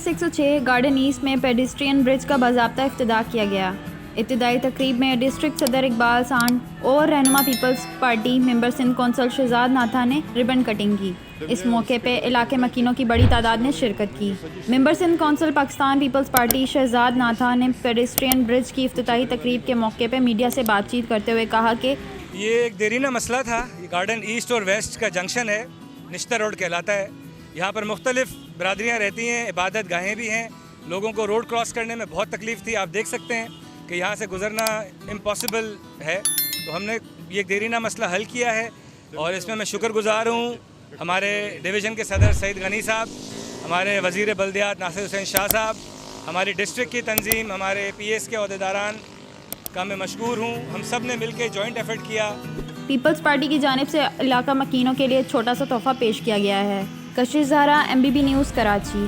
PS 106 garden east में pedestrian bridge का बाज़ाब्ता इफ्तिताह किया गया। इब्तिदाई तकरीब में डिस्ट्रिक्ट सदर इकबाल सांड और रहनुमा Peoples Party member Sindh council Shahzad Natha ने रिबन कटिंग की। इस मौके पे इलाके मकीनों की बड़ी तादाद ने शिरकत की। Member Sindh council Pakistan Peoples Party Shahzad Natha ने पेडिस्ट्रियन ब्रिज की इफ्तिताही तकरीब के मौके पे मीडिया से बातचीत करते हुए कहा कि ये एक देरीना मसला था। ये गार्डन ईस्ट और वेस्ट का जंक्शन है, निश्ता रोड कहलाता है। यहाँ पर मुख्तलिफ बरादरियाँ रहती हैं, इबादत गाहें भी हैं। लोगों को रोड क्रॉस करने में बहुत तकलीफ़ थी। आप देख सकते हैं कि यहाँ से गुज़रना इम्पॉसिबल है। तो हमने ये एक देरीना मसला हल किया है और इसमें मैं शुक्रगुज़ार हूँ हमारे डिवीज़न के सदर सईद गनी साहब, हमारे वज़ीर बल्दियात नासिर हुसैन शाह साहब, हमारी डिस्ट्रिक्ट की तंजीम, हमारे PS के अहदेदारान का मैं मशकूर हूँ। हम सब ने मिल के जॉइंट एफर्ट किया। पीपल्स पार्टी की जानिब से इलाका मकीनों के लिए एक छोटा सा तोहफ़ा पेश किया गया है। कशिश ज़हरा, MBB न्यूज़, कराची।